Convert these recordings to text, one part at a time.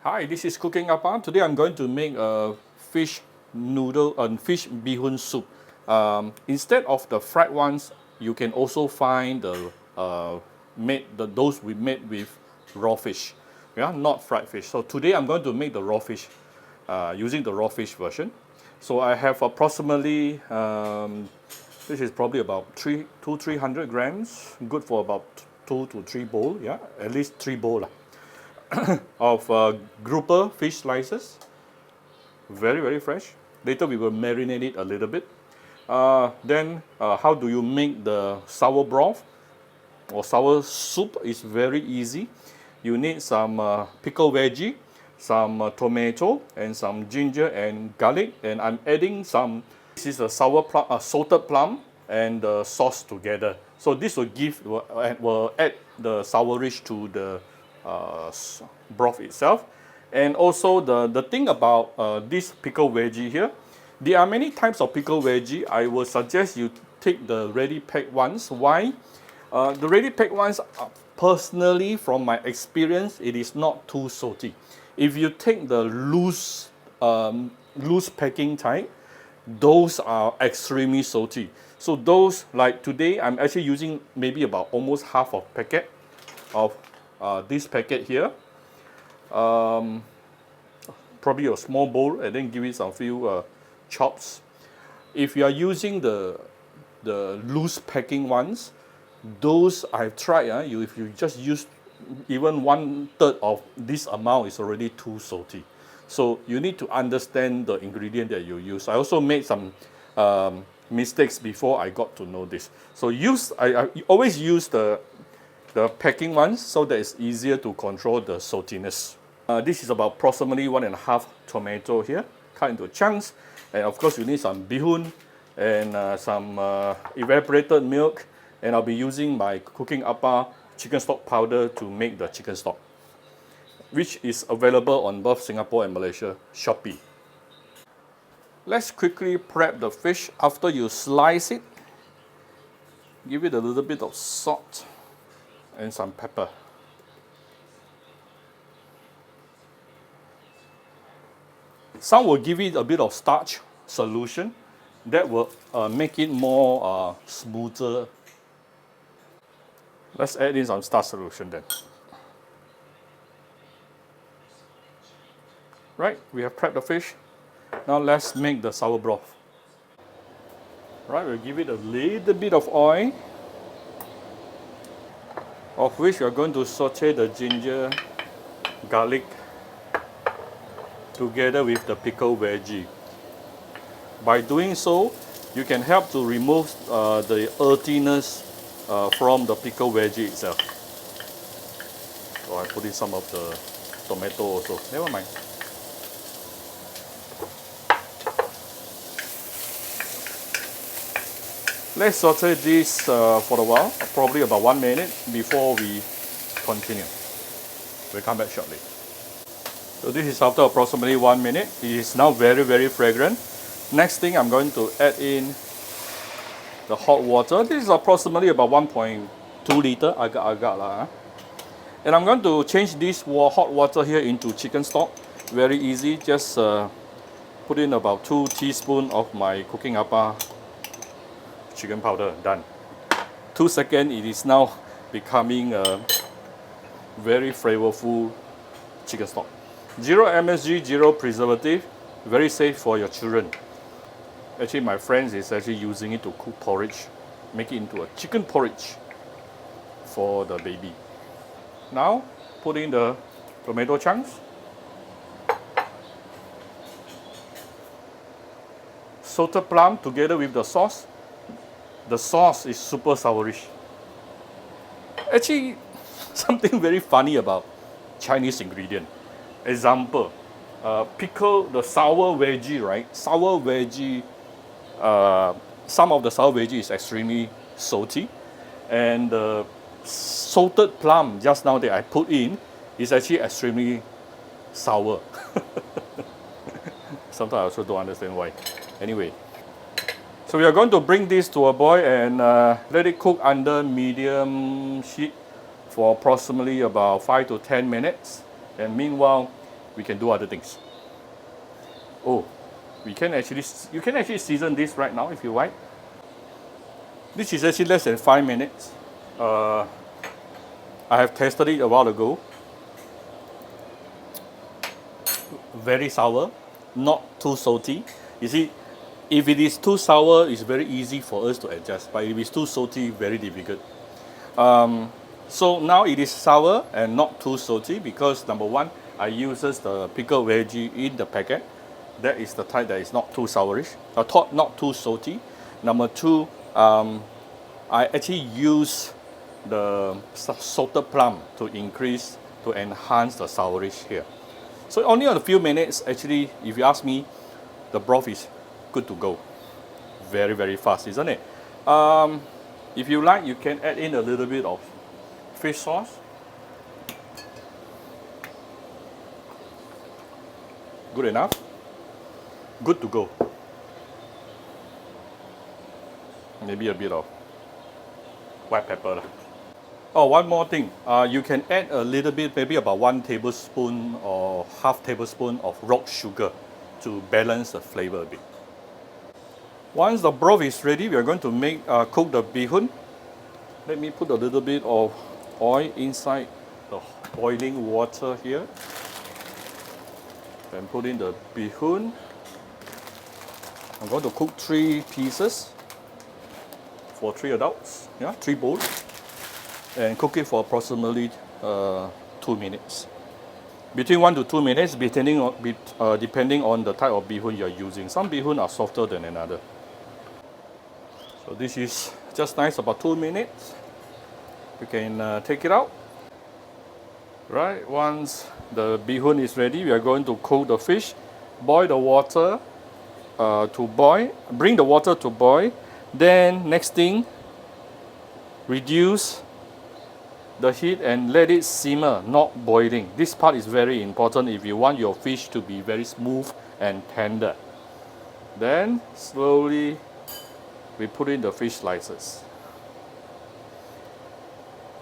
Hi, this is Cooking Appa. Today I'm going to make a fish noodle and fish beehoon soup. Instead of the fried ones, you can also find those we made with raw fish. Yeah, not fried fish. So today I'm going to make the raw fish using the raw fish version. So I have approximately this is probably about 300 grams, good for about 2 to 3 bowl. Yeah, at least 3 bowl of grouper fish slices, very fresh. Later we will marinate it a little bit. Then how do you make the sour broth or sour soup? Is very easy. You need some pickled veggie, some tomato, and some ginger and garlic. And I'm adding some. This is a sour plum, salted plum, and the sauce together. So this will add the sourish to the broth itself. And also the thing about this pickled veggie here, there are many types of pickled veggie. I will suggest you take the ready packed ones. Why? The ready packed ones, personally from my experience, it is not too salty. If you take the loose packing type, those are extremely salty. So those, like today, I'm actually using maybe about almost half of packet of this packet here. Probably a small bowl, and then give it some few chops. If you are using the loose packing ones, those I've tried. If you just use even 1/3 of this amount, is already too salty. So you need to understand the ingredient that you use. I also made some mistakes before I got to know this. So I always use the packing ones so that it's easier to control the saltiness. This is about approximately 1.5 tomato here, cut into chunks. And of course you need some beehoon and some evaporated milk. And I'll be using my Cooking Appa chicken stock powder to make the chicken stock, which is available on both Singapore and Malaysia Shopee. Let's quickly prep the fish. After you slice it, give it a little bit of salt and some pepper. Some will give it a bit of starch solution that will make it more smoother. Let's add in some starch solution then. Right, we have prepped the fish. Now let's make the sour broth. Right, we'll give it a little bit of oil, of which we're going to saute the ginger, garlic, together with the pickled veggie. By doing so, you can help to remove the earthiness from the pickled veggie itself. So I put in some of the tomato also. Never mind. Let's saute this for a while, probably about 1 minute before we continue. We'll come back shortly. So this is after approximately 1 minute. It is now very fragrant. Next thing, I'm going to add in the hot water. This is approximately about 1.2 liter agak-agak lah. And I'm going to change this hot water here into chicken stock. Very easy. Just put in about 2 teaspoons of my Cooking Appa chicken powder. Done. 2 seconds, it is now becoming a very flavorful chicken stock. 0 MSG, 0 preservative, very safe for your children. Actually, my friends is actually using it to cook porridge, make it into a chicken porridge for the baby. Now, put in the tomato chunks. Salted plum together with the sauce. The sauce is super sourish. Actually, something very funny about Chinese ingredient. Example, pickle the sour veggie, right? Sour veggie, some of the sour veggie is extremely salty. And the salted plum just now that I put in is actually extremely sour. Sometimes I also don't understand why. Anyway, so we are going to bring this to a boil and let it cook under medium heat for approximately about 5 to 10 minutes. And meanwhile, we can do other things. Oh, you can actually season this right now if you like. This is actually less than 5 minutes. I have tested it a while ago. Very sour, not too salty. You see, if it is too sour, it's very easy for us to adjust. But if it's too salty, very difficult. So now it is sour and not too salty because number one, I uses the pickled veggie in the packet. That is the type that is not too sourish, not too salty. Number two, I actually use the salted plum to enhance the sourish here. So only on a few minutes, actually, if you ask me, the broth is good to go. Very, very fast, isn't it? If you like, you can add in a little bit of fish sauce. Good enough. Good to go. Maybe a bit of white pepper. Oh, one more thing. You can add a little bit, maybe about 1 tablespoon or half tablespoon of rock sugar to balance the flavor a bit. Once the broth is ready, we are going to cook the beehoon. Let me put a little bit of oil inside the boiling water here. And put in the beehoon. I'm going to cook 3 pieces for 3 adults, 3 bowls, and cook it for approximately 2 minutes. Between 1 to 2 minutes, depending on the type of beehoon you're using. Some beehoon are softer than another. So this is just nice, about 2 minutes. You can take it out. Right, once the beehoon is ready, we are going to cook the fish. Boil the water to boil. Bring the water to boil. Then next thing, reduce the heat and let it simmer, not boiling. This part is very important if you want your fish to be very smooth and tender. Then slowly we put in the fish slices.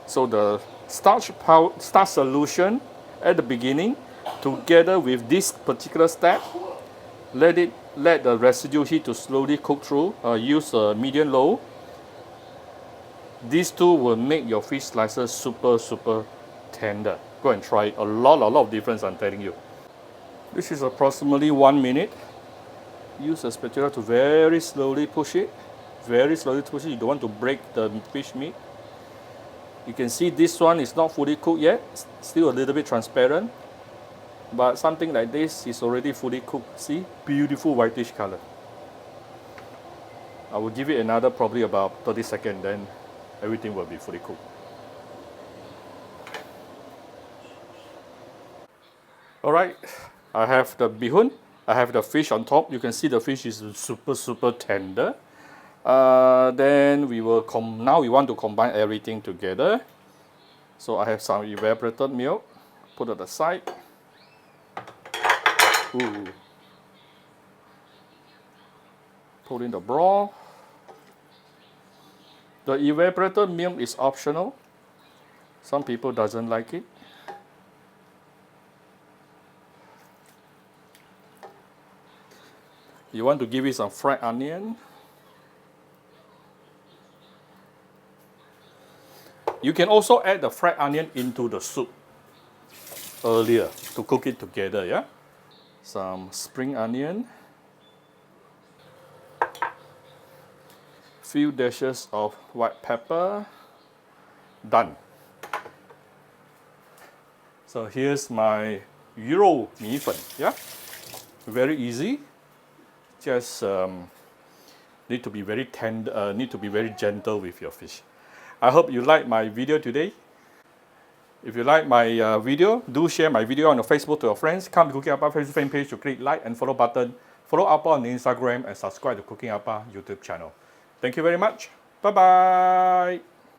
So the starch solution at the beginning, together with this particular step, let the residue heat to slowly cook through. Use medium low. These two will make your fish slices super tender. Go and try it. A lot of difference, I'm telling you. This is approximately 1 minute. Use a spatula to very slowly push it. Very slowly push it. You don't want to break the fish meat. You can see this one is not fully cooked yet. Still a little bit transparent. But something like this is already fully cooked. See? Beautiful whitish color. I will give it another probably about 30 seconds, then everything will be fully cooked. Alright, I have the beehoon. I have the fish on top. You can see the fish is super tender. Then now we want to combine everything together. So I have some evaporated milk. Put it aside. Ooh. Put in the broth. The evaporated milk is optional. Some people doesn't like it. You want to give it some fried onion. You can also add the fried onion into the soup earlier to cook it together, yeah? Some spring onion. Few dashes of white pepper. Done. So here's my Euro Mai Fan, yeah? Very easy. Just need to be very tender, need to be very gentle with your fish. I hope you like my video today. If you like my video, do share my video on your Facebook to your friends. Come to Cooking Appa Facebook fan page to click like and follow button. Follow Appa on Instagram and subscribe to Cooking Appa YouTube channel. Thank you very much. Bye-bye.